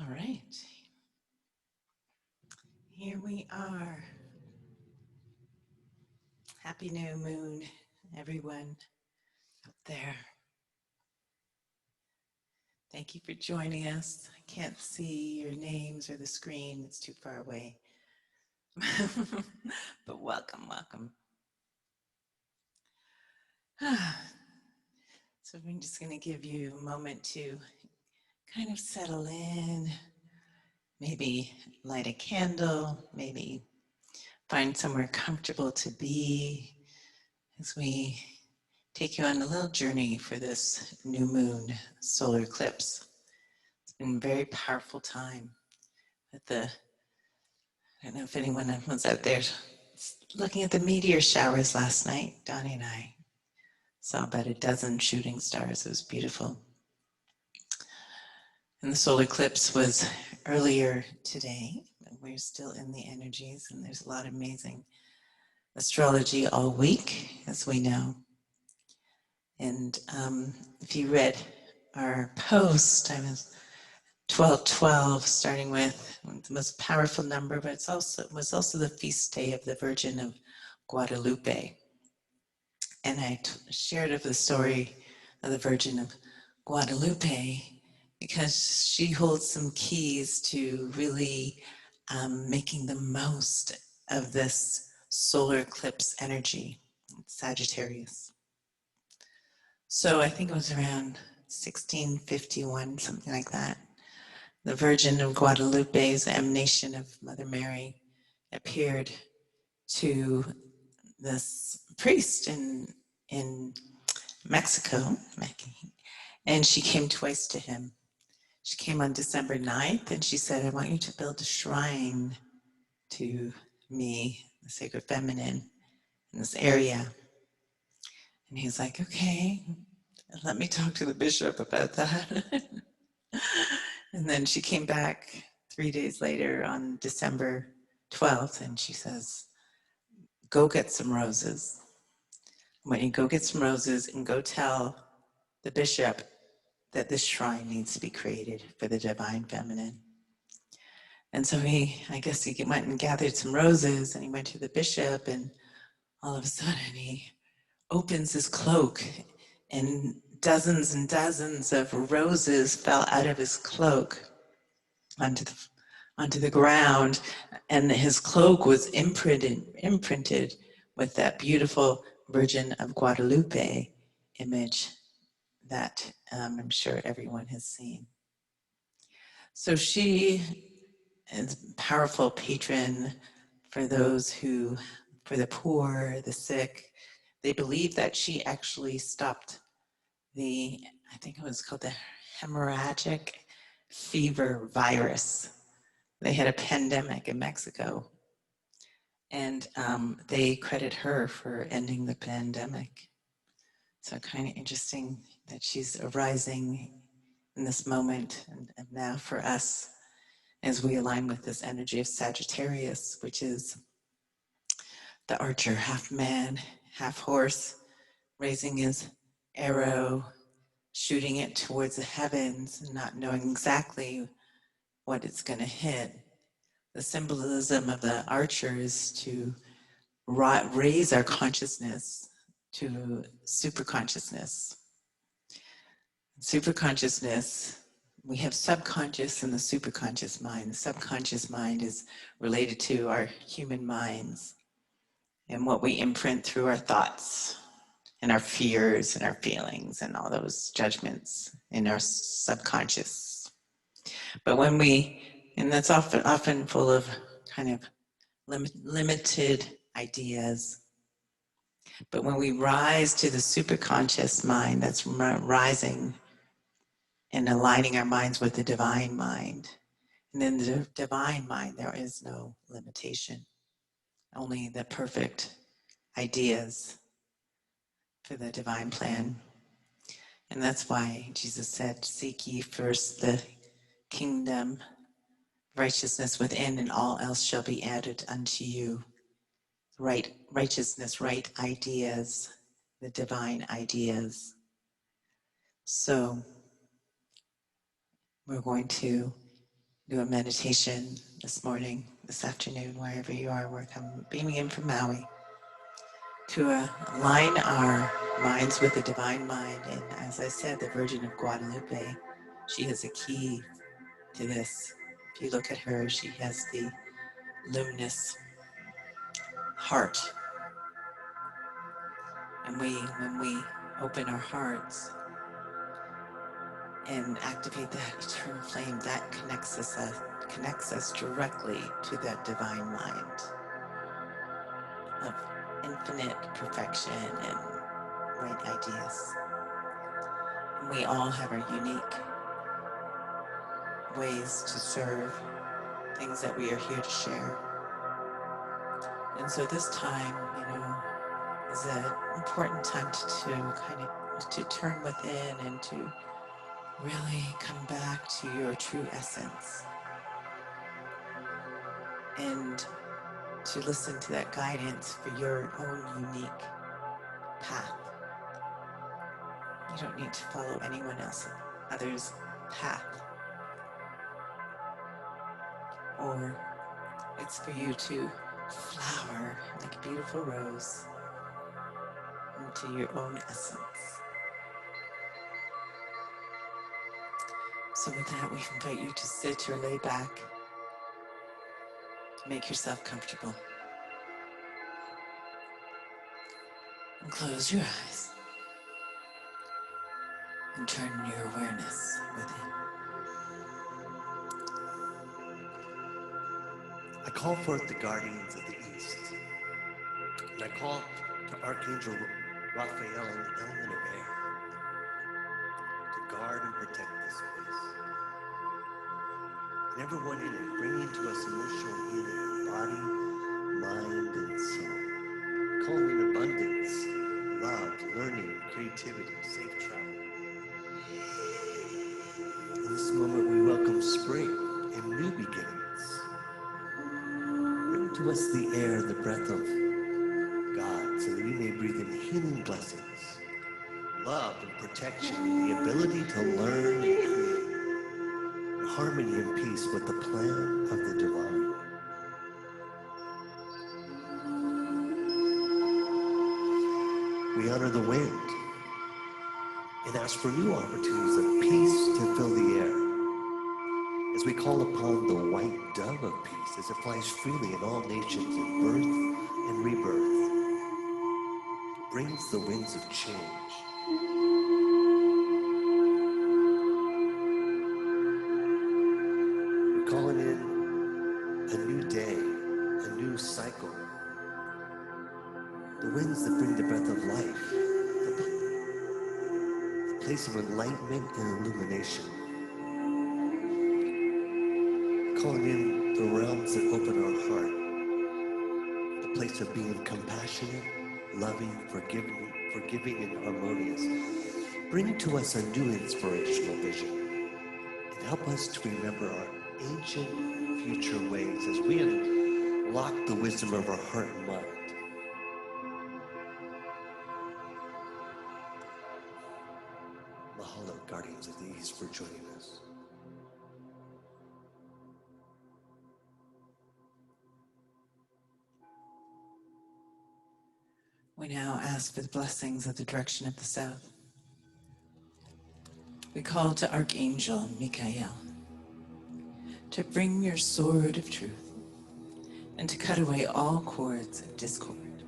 All right, here we are. Happy new moon, everyone up there. Thank you for joining us. I can't see your names or the screen, it's too far away. But welcome, welcome. So I'm just going to give you a moment to kind of settle in, maybe light a candle, maybe find somewhere comfortable to be as we take you on a little journey for this new moon solar eclipse. It's been a very powerful time. I don't know if anyone was out there looking at the meteor showers last night. Donny and I saw about a dozen shooting stars. It was beautiful. And the solar eclipse was earlier today. We're still in the energies, and there's a lot of amazing astrology all week, as we know. And if you read our post, I was 1212, starting with the most powerful number, but it was also the feast day of the Virgin of Guadalupe. And I shared of the story of the Virgin of Guadalupe because she holds some keys to really making the most of this solar eclipse energy, Sagittarius. So I think it was around 1651, something like that. The Virgin of Guadalupe's emanation of Mother Mary appeared to this priest in Mexico, and she came twice to him. She came on December 9th, and she said, I want you to build a shrine to me, the sacred feminine, in this area. And he's like, okay, let me talk to the bishop about that. And then she came back 3 days later on December 12th, and she says, go get some roses. When you go get some roses and go tell the bishop that this shrine needs to be created for the divine feminine. And so I guess he went and gathered some roses, and he went to the bishop, and all of a sudden he opens his cloak, and dozens of roses fell out of his cloak onto the ground, and his cloak was imprinted with that beautiful Virgin of Guadalupe image that I'm sure everyone has seen. So she is a powerful patron for those for the poor, the sick. They believe that she actually stopped I think it was called the hemorrhagic fever virus. They had a pandemic in Mexico, and they credit her for ending the pandemic. So kind of interesting that she's arising in this moment, and now for us, as we align with this energy of Sagittarius, which is the archer, half man, half horse, raising his arrow, shooting it towards the heavens, and not knowing exactly what it's going to hit. The symbolism of the archer is to raise our consciousness to superconsciousness. Superconsciousness, we have subconscious and the superconscious mind. The subconscious mind is related to our human minds and what we imprint through our thoughts and our fears and our feelings and all those judgments in our subconscious. But and that's often full of kind of limited ideas. But when we rise to the superconscious mind, that's rising and aligning our minds with the divine mind. And in the divine mind, there is no limitation, only the perfect ideas for the divine plan. And that's why Jesus said, seek ye first the kingdom, righteousness within, and all else shall be added unto you. Right righteousness, right ideas, the divine ideas. So we're going to do a meditation this morning, this afternoon, wherever you are. We're beaming in from Maui to align our minds with the divine mind. And as I said, the Virgin of Guadalupe, she has a key to this. If you look at her, she has the luminous heart. And when we open our hearts and activate that eternal flame, that connects us directly to that divine mind of infinite perfection and right ideas. And we all have our unique ways to serve, things that we are here to share. And so this time, is an important time to turn within and to really come back to your true essence and to listen to that guidance for your own unique path. You don't need to follow anyone other's path. Or it's for you to flower like a beautiful rose into your own essence. So with that, we invite you to sit or lay back, to make yourself comfortable. And close your eyes and turn your awareness within. I call forth the guardians of the East, and I call to Archangel Raphael in the element of air to guard and protect this space. And everyone in it, bringing to us emotional healing of body, mind, and soul. Calling in abundance, love, learning, creativity, safe travel. In this moment, we welcome spring and new beginnings. Bring to us the air, the breath of God, so that we may breathe in healing blessings, love and protection, and the ability to learn and create, in harmony and peace with the plan of the divine. We honor the wind and ask for new opportunities of peace to fill the air, as we call upon the white dove of peace as it flies freely in all nations in birth and rebirth, brings the winds of change. We're calling in a new day, a new cycle. The winds that bring the breath of life, the place of enlightenment and illumination. Calling in the realms that open our heart, the place of being compassionate, loving, forgiving, and harmonious. Bring to us a new inspirational vision and help us to remember our ancient future ways as we unlock the wisdom of our heart and mind. Mahalo, Guardians of the East, for joining us. We now ask for the blessings of the direction of the south. We call to Archangel Raphael to bring your sword of truth and to cut away all cords of discord.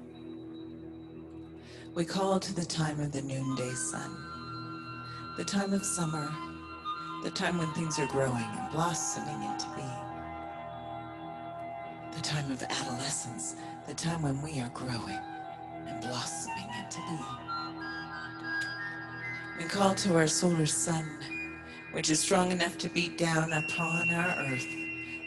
We call to the time of the noonday sun, the time of summer, the time when things are growing and blossoming into being, the time of adolescence, the time when we are growing and blossoming into being. We call to our solar sun, which is strong enough to beat down upon our earth,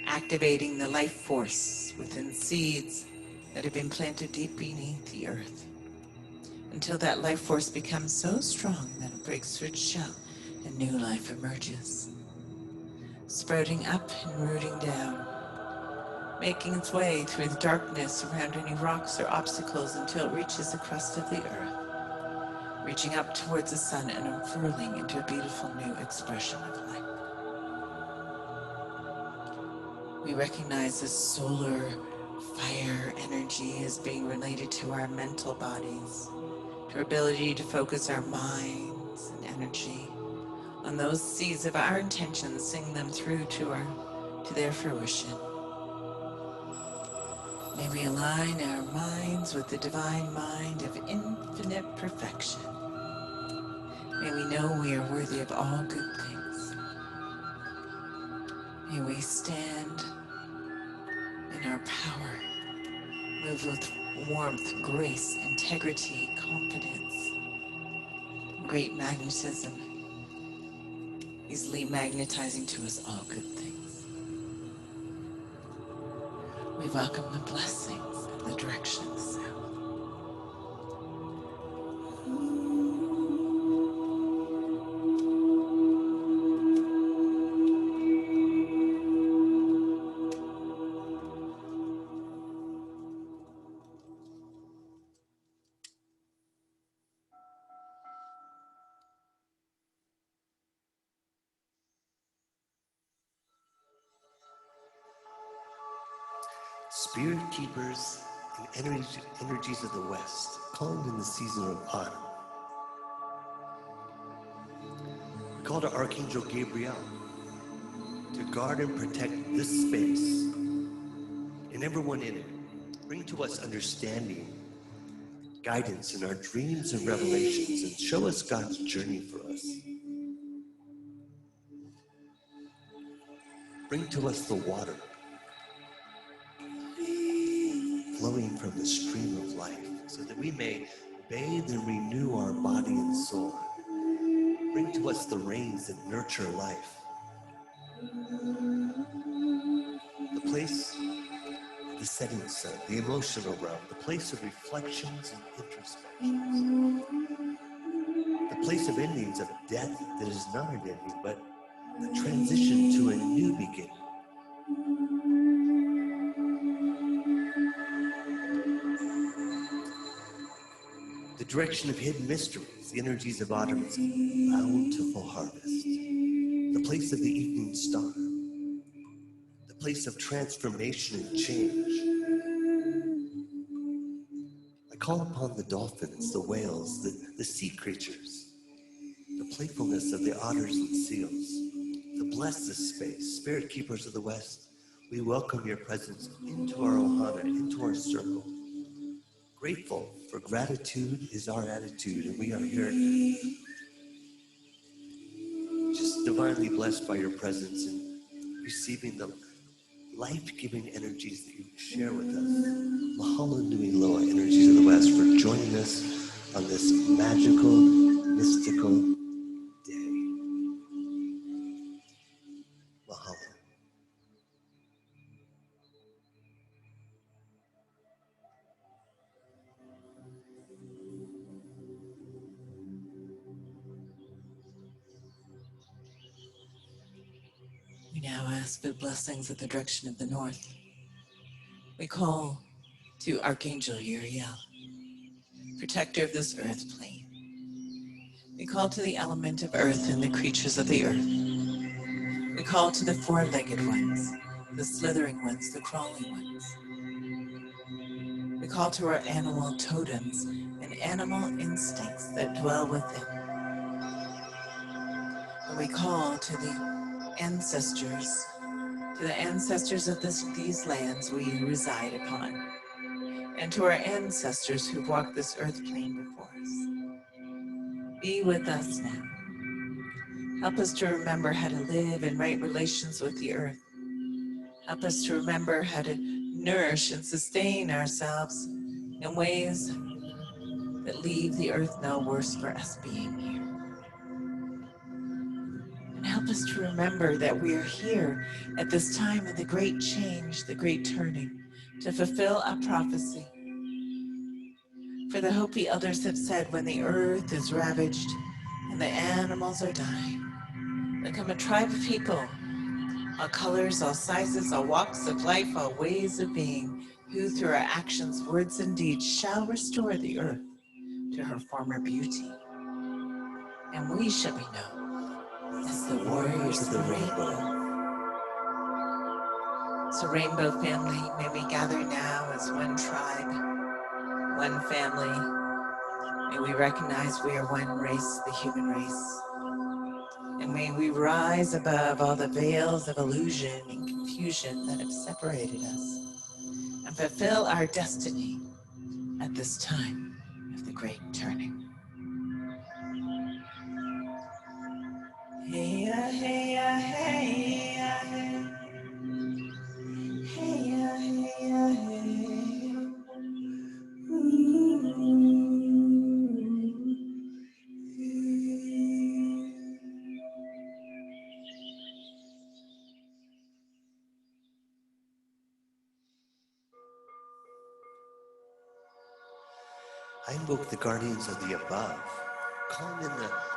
activating the life force within seeds that have been planted deep beneath the earth, until that life force becomes so strong that it breaks through its shell and new life emerges, sprouting up and rooting down, making its way through the darkness around any rocks or obstacles until it reaches the crust of the earth, reaching up towards the sun and unfurling into a beautiful new expression of life. We recognize this solar fire energy as being related to our mental bodies, to our ability to focus our minds and energy on those seeds of our intentions, sing them through to their fruition. May we align our minds with the divine mind of infinite perfection. May we know we are worthy of all good things. May we stand in our power, move with warmth, grace, integrity, confidence, great magnetism, easily magnetizing to us all good things. We welcome the blessings and the directions. Spirit keepers and energies of the West, calling in the season of autumn. We call to Archangel Gabriel to guard and protect this space and everyone in it. Bring to us understanding, guidance in our dreams and revelations, and show us God's journey for us. Bring to us the water flowing from the stream of life, so that we may bathe and renew our body and soul. Bring to us the rains that nurture life. The place of the setting sun, the emotional realm, the place of reflections and introspections. The place of endings, of death that is not an ending, but the transition to a new beginning. The direction of hidden mysteries, the energies of autumn's bountiful harvest. The place of the evening star. The place of transformation and change. I call upon the dolphins, the whales, the sea creatures, the playfulness of the otters and seals, to bless this space. Spirit keepers of the West, we welcome your presence into our ohana, into our circle. Grateful for gratitude is our attitude, and we are here just divinely blessed by your presence and receiving the life-giving energies that you share with us. Mahalo nui loa, energies of the West, for joining us on this magical, mystical day. Mahalo. We now ask for blessings at the direction of the north. We call to Archangel Uriel, protector of this earth plane. We call to the element of earth and the creatures of the earth. We call to the four-legged ones, the slithering ones, the crawling ones. We call to our animal totems and animal instincts that dwell within. And we call to the ancestors of these lands we reside upon, and to our ancestors who've walked this earth plane before us. Be with us now. Help us to remember how to live in right relations with the earth. Help us to remember how to nourish and sustain ourselves in ways that leave the earth no worse for us being here. And help us to remember that we are here at this time of the great change, the great turning, to fulfill a prophecy. For the Hopi elders have said, when the earth is ravaged and the animals are dying, there come a tribe of people, all colors, all sizes, all walks of life, all ways of being, who through our actions, words, and deeds shall restore the earth to her former beauty. And we shall be known as the warriors of the rainbow. So Rainbow Family, may we gather now as one tribe, one family. May we recognize we are one race, the human race. And may we rise above all the veils of illusion and confusion that have separated us and fulfill our destiny at this time of the great turning. Hey, hey, hey, hey, hey, hey, hey. I invoke the guardians of the above, calling in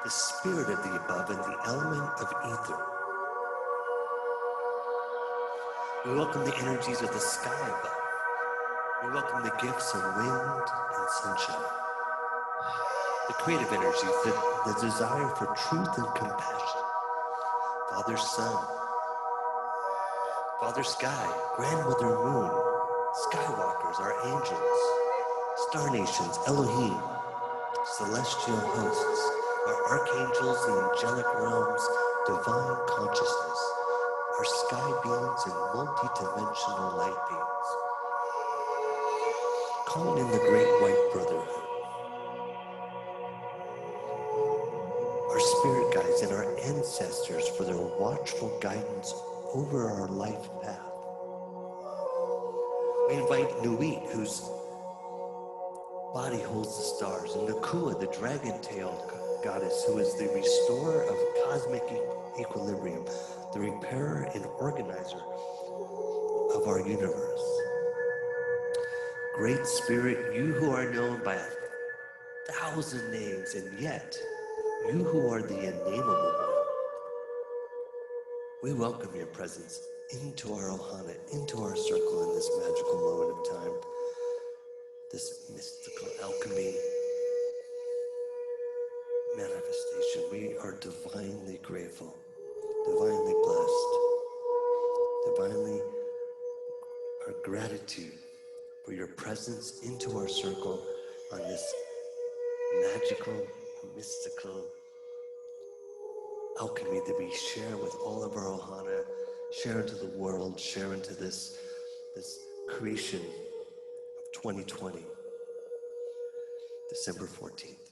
the spirit of the above and the element of ether. We welcome the energies of the sky above. We welcome the gifts of wind and sunshine, the creative energies, the desire for truth and compassion. Father Sun, Father Sky, Grandmother Moon, Skywalkers, Archangels, Star Nations, Elohim, celestial hosts, our archangels, the angelic realms, divine consciousness, our sky beings and multi-dimensional light beings, calling in the great white brotherhood, our spirit guides and our ancestors for their watchful guidance over our life path. We invite Nuit, whose body holds the stars, and Nakua, the dragon-tailed goddess, who is the restorer of cosmic equilibrium, the repairer and organizer of our universe. Great Spirit, you who are known by 1,000 names, and yet you who are the unnameable one, we welcome your presence into our ohana, into our circle in this magical moment of time, this mystical alchemy manifestation. We are divinely grateful, divinely blessed, divinely our gratitude for your presence into our circle on this magical, mystical alchemy that we share with all of our ohana, share into the world, share into this creation of 2020, December 14th.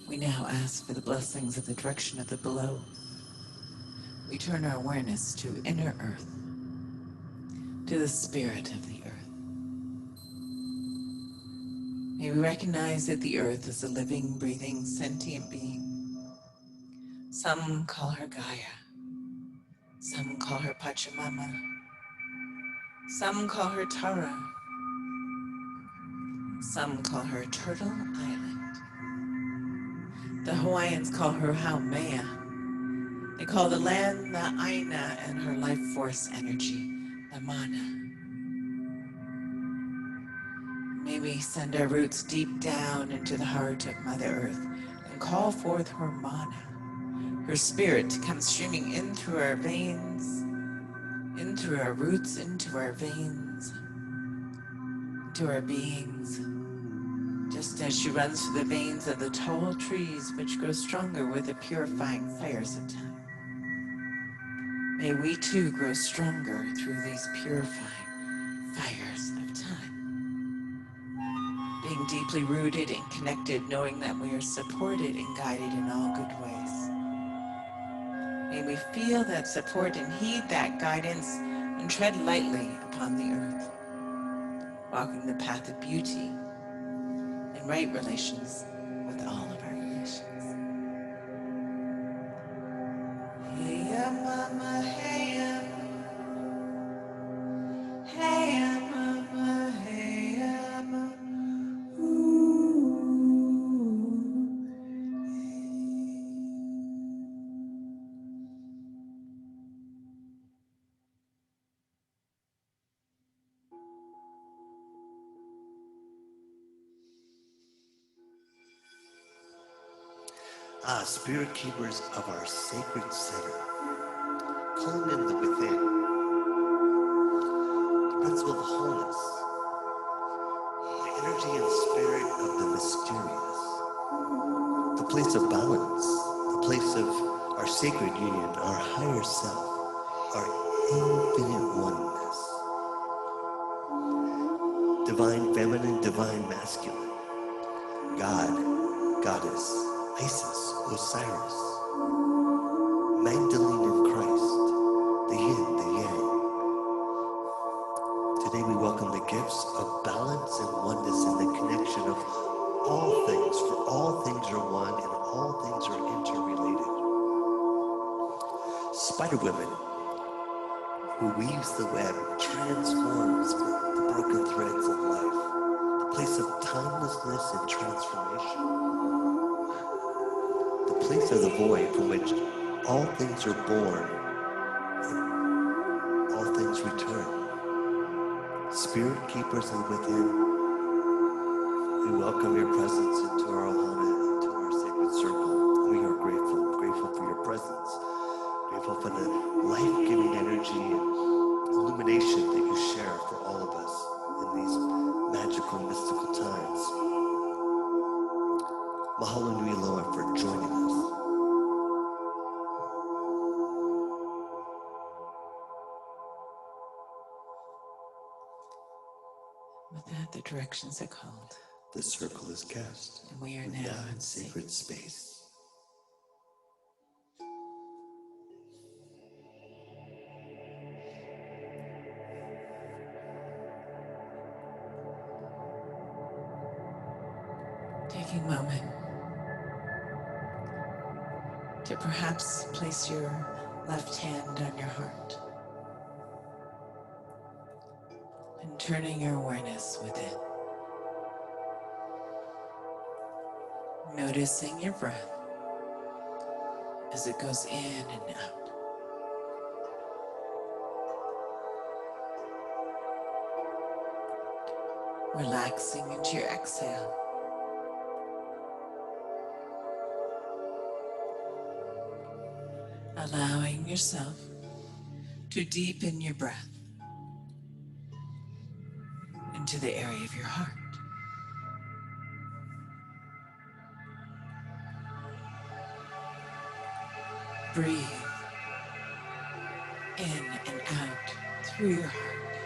We now ask for the blessings of the direction of the below. We turn our awareness to inner earth, to the spirit of the earth. May we recognize that the earth is a living, breathing, sentient being. Some call her Gaia. Some call her Pachamama. Some call her Tara. Some call her Turtle Island. The Hawaiians call her Haumea. They call the land the Aina and her life force energy, the Mana. May we send our roots deep down into the heart of Mother Earth and call forth her Mana, her spirit to come streaming in through our veins, in through our roots, into our veins, into our beings, just as she runs through the veins of the tall trees which grow stronger with the purifying fires of time. May we too grow stronger through these purifying fires of time. Being deeply rooted and connected, knowing that we are supported and guided in all good ways. May we feel that support and heed that guidance and tread lightly upon the earth, walking the path of beauty and right relations with all of our relations. Hey, mama, hey, hey, mama, hey, mama. Spirit keepers of our sacred center, calling in the within, the principle of wholeness, the energy and spirit of the mysterious, the place of balance, the place of our sacred union, our higher self, our infinite oneness, divine feminine, divine masculine, God, Goddess, Isis, Osiris, Magdalene and Christ, the yin, the yang. Today we welcome the gifts of balance and oneness in the connection of all things, for all things are one and all things are interrelated. Spider women who weaves the web, transforms the broken threads of life, the place of timelessness and transformation, the place of the void from which all things are born and all things return. Spirit keepers and within, we welcome your presence into our ohana, into our sacred circle. We are grateful, grateful for your presence, grateful for the life-giving energy and illumination that you share for all of us in these magical, mystical times. Mahalo nui loa for joining us. With that, the directions are called. The circle is cast. And we are We're now in sacred space. taking a moment to perhaps place your left hand on your heart and turning your awareness within. Noticing your breath as it goes in and out. Relaxing into your exhale. Allowing yourself to deepen your breath into the area of your heart. Breathe in and out through your heart.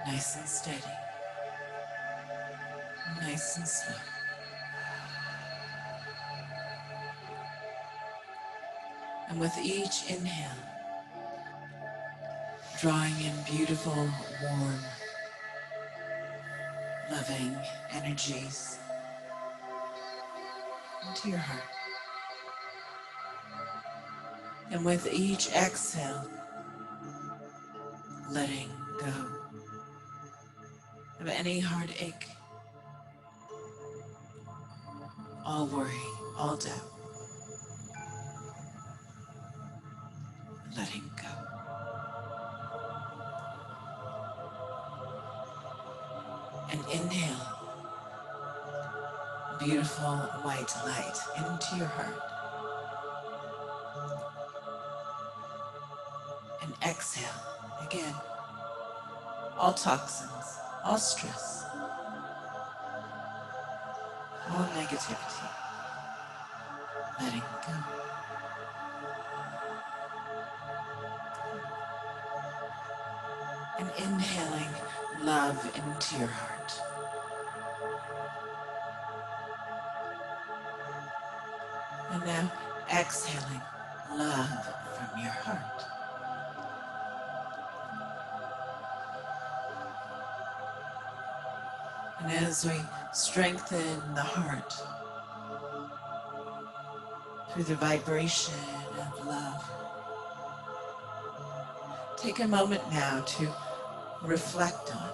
Nice and steady. Nice and slow. And with each inhale, drawing in beautiful, warm, loving energies into your heart. And with each exhale, letting go of any heartache, all worry, all doubt. Letting go. And inhale beautiful white light into your heart. And exhale again all toxins, all stress, all negativity. Letting go. And inhaling love into your heart. And now exhaling love from your heart. And as we strengthen the heart through the vibration of love, take a moment now to reflect on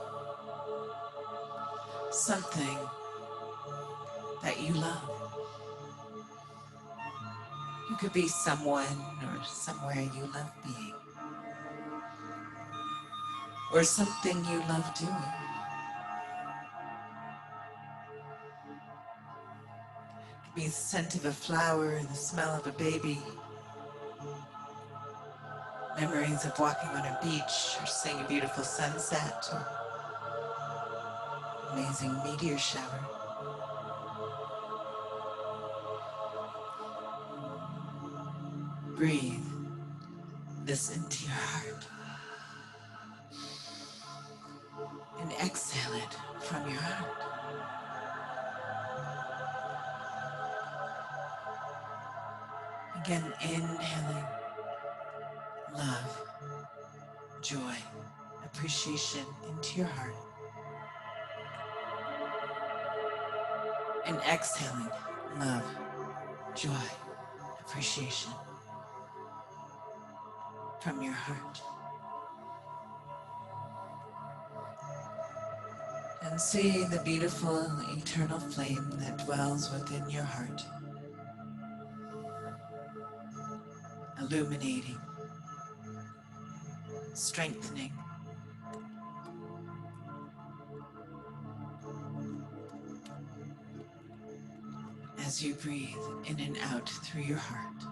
something that you love. You could be someone or somewhere you love being, or something you love doing. Be the scent of a flower, the smell of a baby, memories of walking on a beach or seeing a beautiful sunset or amazing meteor shower. Breathe this into your heart and exhale it from your heart. Again, inhaling love, joy, appreciation into your heart. And exhaling love, joy, appreciation from your heart. And see the beautiful eternal flame that dwells within your heart, illuminating, strengthening, as you breathe in and out through your heart.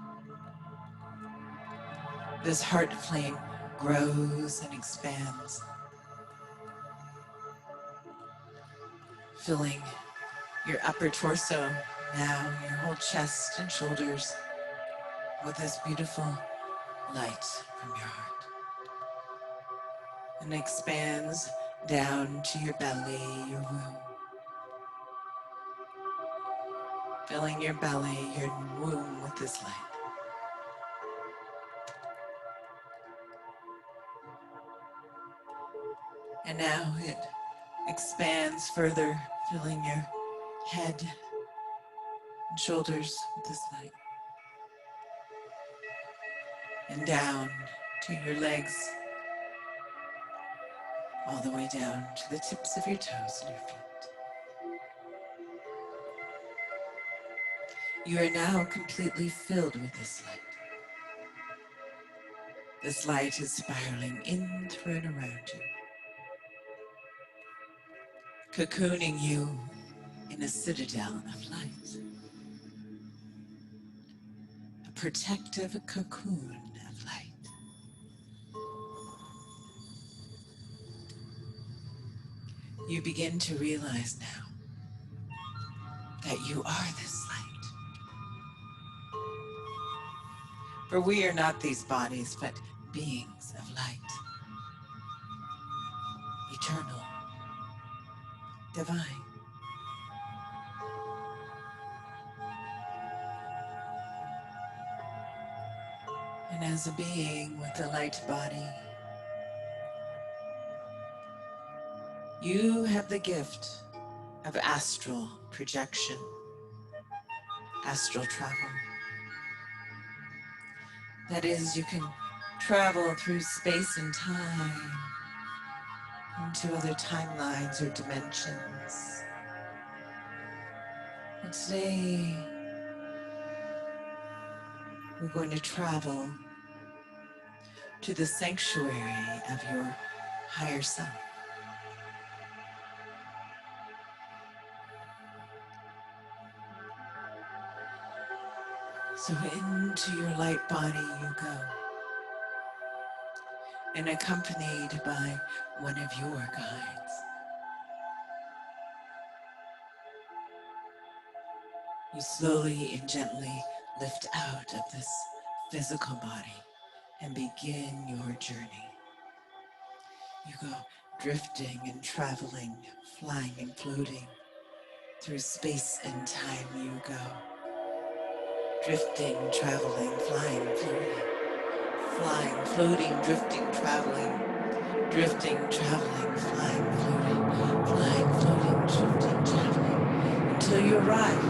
This heart flame grows and expands, filling your upper torso, now your whole chest and shoulders with this beautiful light from your heart. And expands down to your belly, your womb, filling your belly, your womb with this light. And now it expands further, filling your head and shoulders with this light. And down to your legs, all the way down to the tips of your toes and your feet. You are now completely filled with this light. This light is spiraling in, through, and around you, cocooning you in a citadel of light, a protective cocoon of light. You begin to realize now that you are this light. For we are not these bodies, but beings of light, eternal, divine. And as a being with a light body, you have the gift of astral projection, astral travel. That is, you can travel through space and time into other timelines or dimensions. And today, we're going to travel to the sanctuary of your higher self. So into your light body you go, and accompanied by one of your guides. You slowly and gently lift out of this physical body and begin your journey. You go drifting and traveling, flying and floating. Through space and time you go. Drifting, traveling, flying, floating. Flying, floating, drifting, traveling. Drifting, traveling, flying, floating. Flying, floating, drifting, traveling. Until you arrive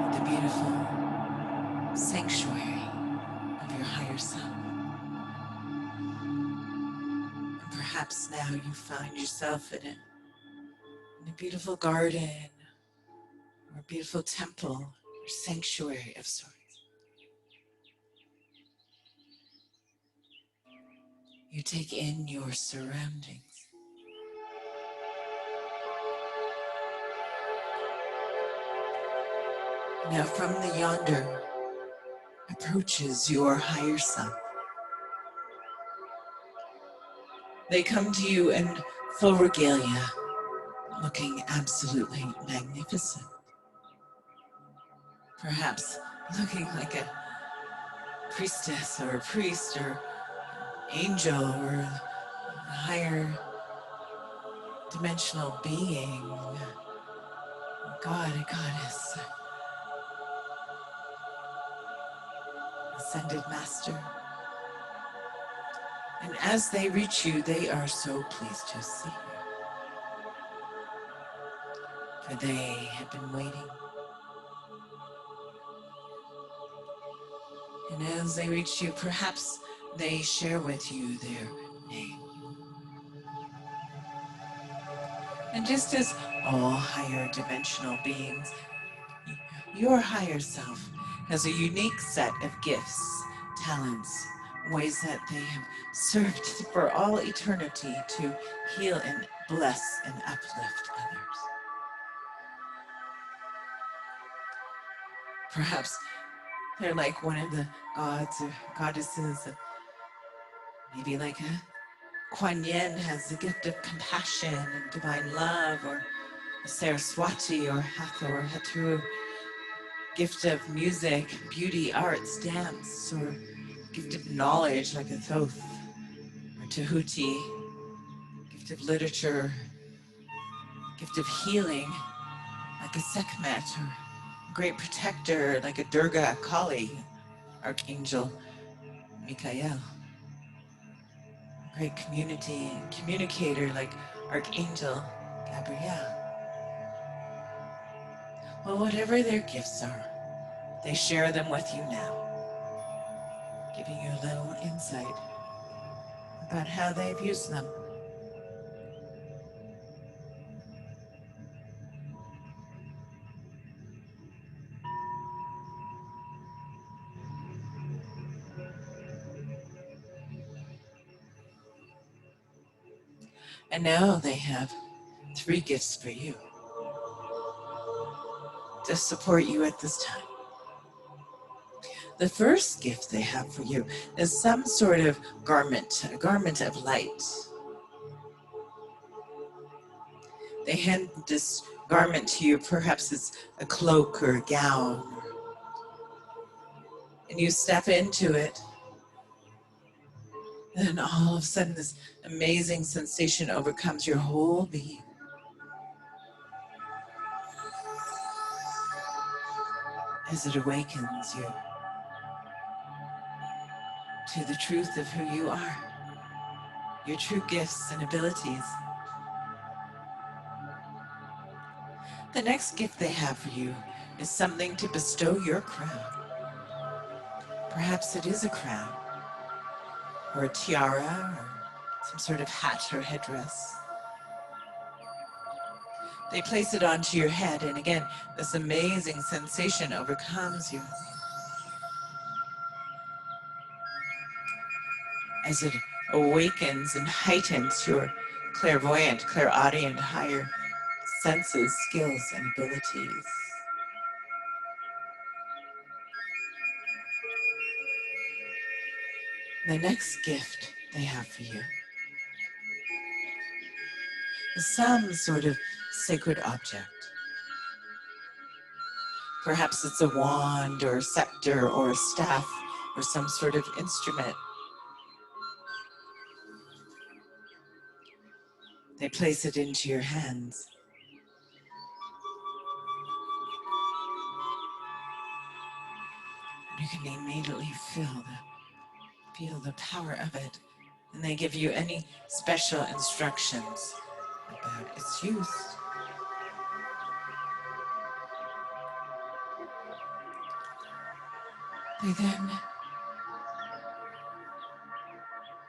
at the beautiful sanctuary of your higher self. And perhaps now you find yourself in a beautiful garden or a beautiful temple or sanctuary of sorts. You take in your surroundings. Now from the yonder approaches your higher self. They come to you in full regalia, looking absolutely magnificent. Perhaps looking like a priestess or a priest or angel or a higher dimensional being, a god, a goddess, ascended master. And as they reach you, they are so pleased to see you, for they have been waiting. And as they reach you, perhaps they share with you their name. And just as all higher dimensional beings, your higher self has a unique set of gifts, talents, ways that they have served for all eternity to heal and bless and uplift others. Perhaps they're like one of the gods or goddesses, maybe like a Kuan Yin has the gift of compassion and divine love, or a Saraswati or Hathor, Hatru, gift of music, beauty, arts, dance, or gift of knowledge like a Thoth or Tahuti, gift of literature, gift of healing like a Sekhmet, or great protector like a Durga, Kali, Archangel Michael, great communicator like Archangel Gabriel. Well, whatever their gifts are, they share them with you now, giving you a little insight about how they've used them. And now they have 3 gifts for you to support you at this time. The first gift they have for you is some sort of garment, a garment of light. They hand this garment to you, perhaps it's a cloak or a gown, and you step into it, and then all of a sudden this amazing sensation overcomes your whole being. As it awakens you to the truth of who you are, your true gifts and abilities. The next gift they have for you is something to bestow your crown. Perhaps it is a crown, or a tiara, or some sort of hat or headdress. They place it onto your head, and again, this amazing sensation overcomes you as it awakens and heightens your clairvoyant, clairaudient, higher senses, skills, and abilities. The next gift they have for you is some sort of sacred object. Perhaps it's a wand or a scepter or a staff or some sort of instrument. They place it into your hands. You can immediately feel the power of it. And they give you any special instructions about its use. They then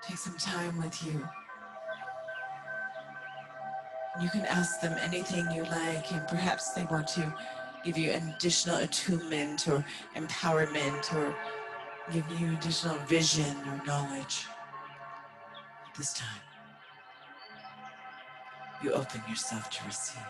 take some time with you. You can ask them anything you like, and perhaps they want to give you additional attunement or empowerment, or give you additional vision or knowledge. This time, you open yourself to receive.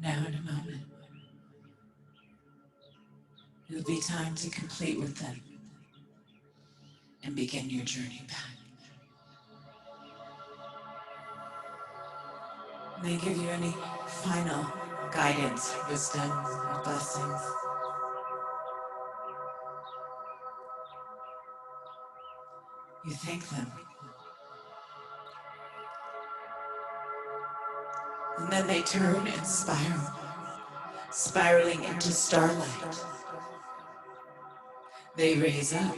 Now in a moment, it'll be time to complete with them and begin your journey back. May give you any final guidance, wisdom, or blessings. You thank them. And then they turn and spiral, spiraling into starlight. They raise up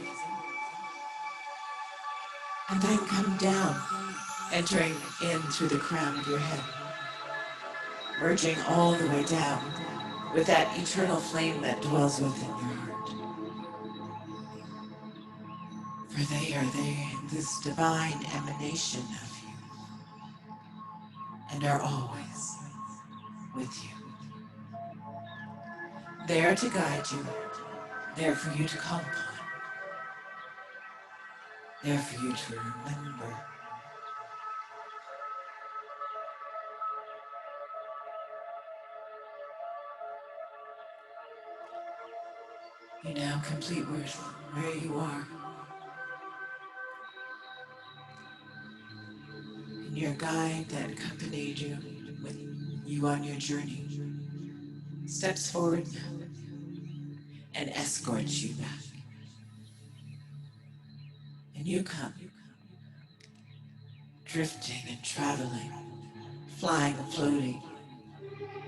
and then come down, entering in through the crown of your head, merging all the way down with that eternal flame that dwells within your heart. For they are there in this divine emanation of you and are always with you. There to guide you, there for you to call upon, there for you to remember. You now complete where you are. And your guide that accompanied you with you on your journey steps forward now and escorts you back. And you come drifting and traveling, flying and floating,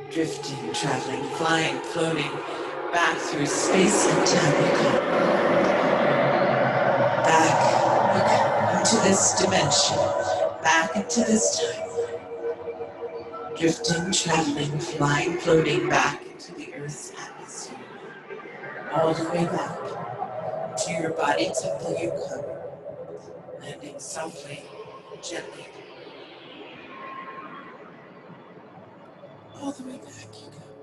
drifting, traveling, flying, floating back through space and time. You come back into this dimension, back into this time, drifting, traveling, flying, floating back into the Earth's atmosphere, all the way back to your body temple. You come, landing softly, gently, all the way back. You come,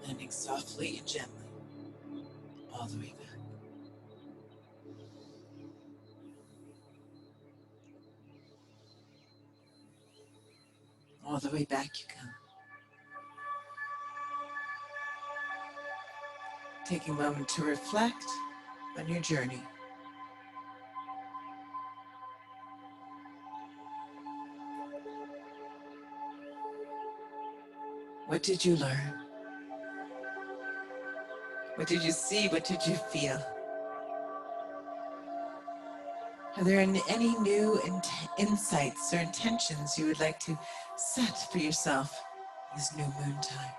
landing softly and gently, all the way back. All the way back you come. Taking a moment to reflect on your journey. What did you learn? What did you see? What did you feel? Are there any new insights or intentions you would like to set for yourself this new moon time?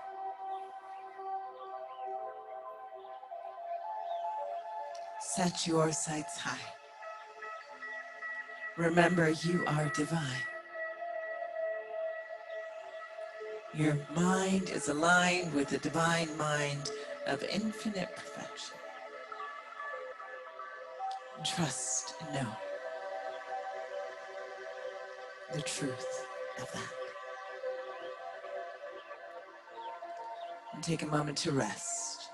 Set your sights high. Remember, you are divine. Your mind is aligned with the divine mind of infinite perfection. Trust and know the truth of that. and take a moment to rest.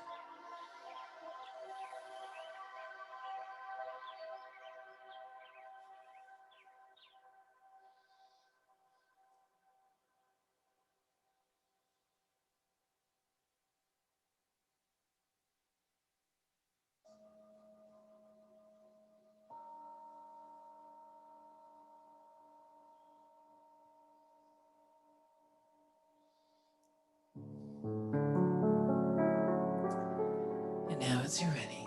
And now, as you're ready,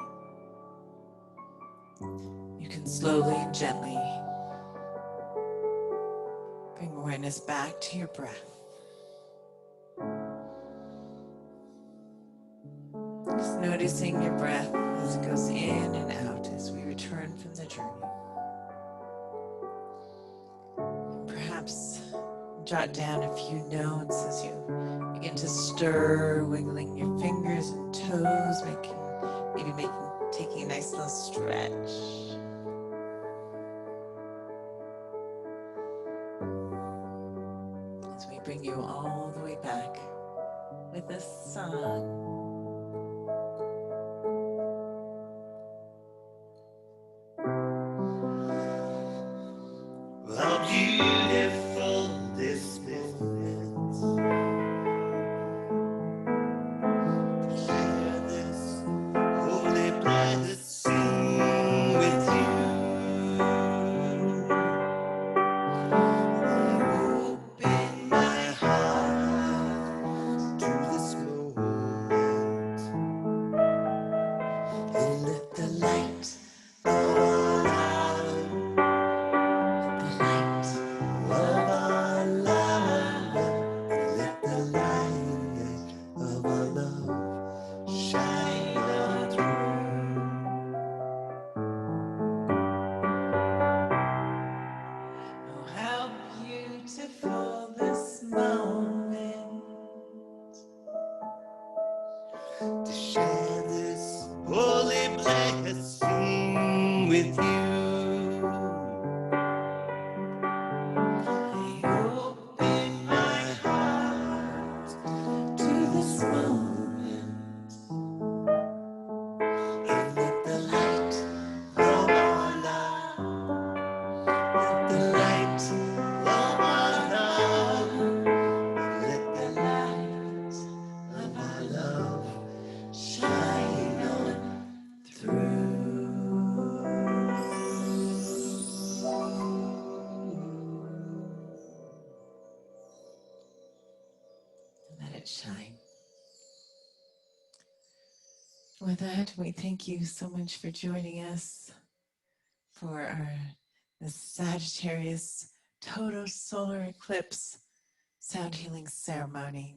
you can slowly and gently bring awareness back to your breath. Just noticing your breath as it goes in and out as we return from the journey. And perhaps jot down a few notes as you begin to stir, wiggling your fingers and toes, taking a nice little stretch. As we bring you all the way back with the sun. How beautiful this moment. Share this holy blessing with you. I open my heart to this moment and let the light of our love, let the light of our love shine on through. Oh, how beautiful this moment. To share this holy blessing with you. I open my heart to this moment. And let the light of our love, let the light of our love, let the light of our love shine on through. Let it shine. With that, we thank you so much for joining us for the Sagittarius total solar eclipse sound healing ceremony.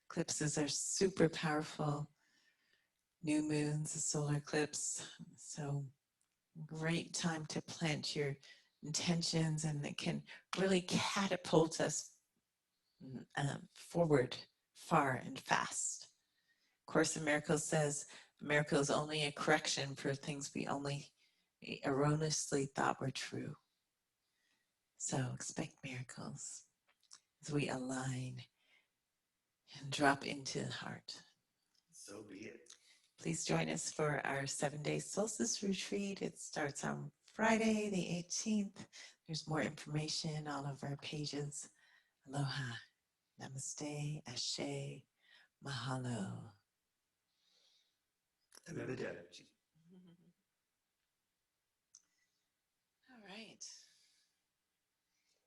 Eclipses are super powerful. New moons, a solar eclipse. So great time to plant your intentions, and it can really catapult us forward far and fast. Course in Miracles says a miracle is only a correction for things we only erroneously thought were true. So expect miracles as we align and drop into the heart. So be it. Please join us for our 7-day solstice retreat. It starts on Friday, the 18th. There's more information on all of our pages. Aloha, namaste, ashe, mahalo. Arrivederci.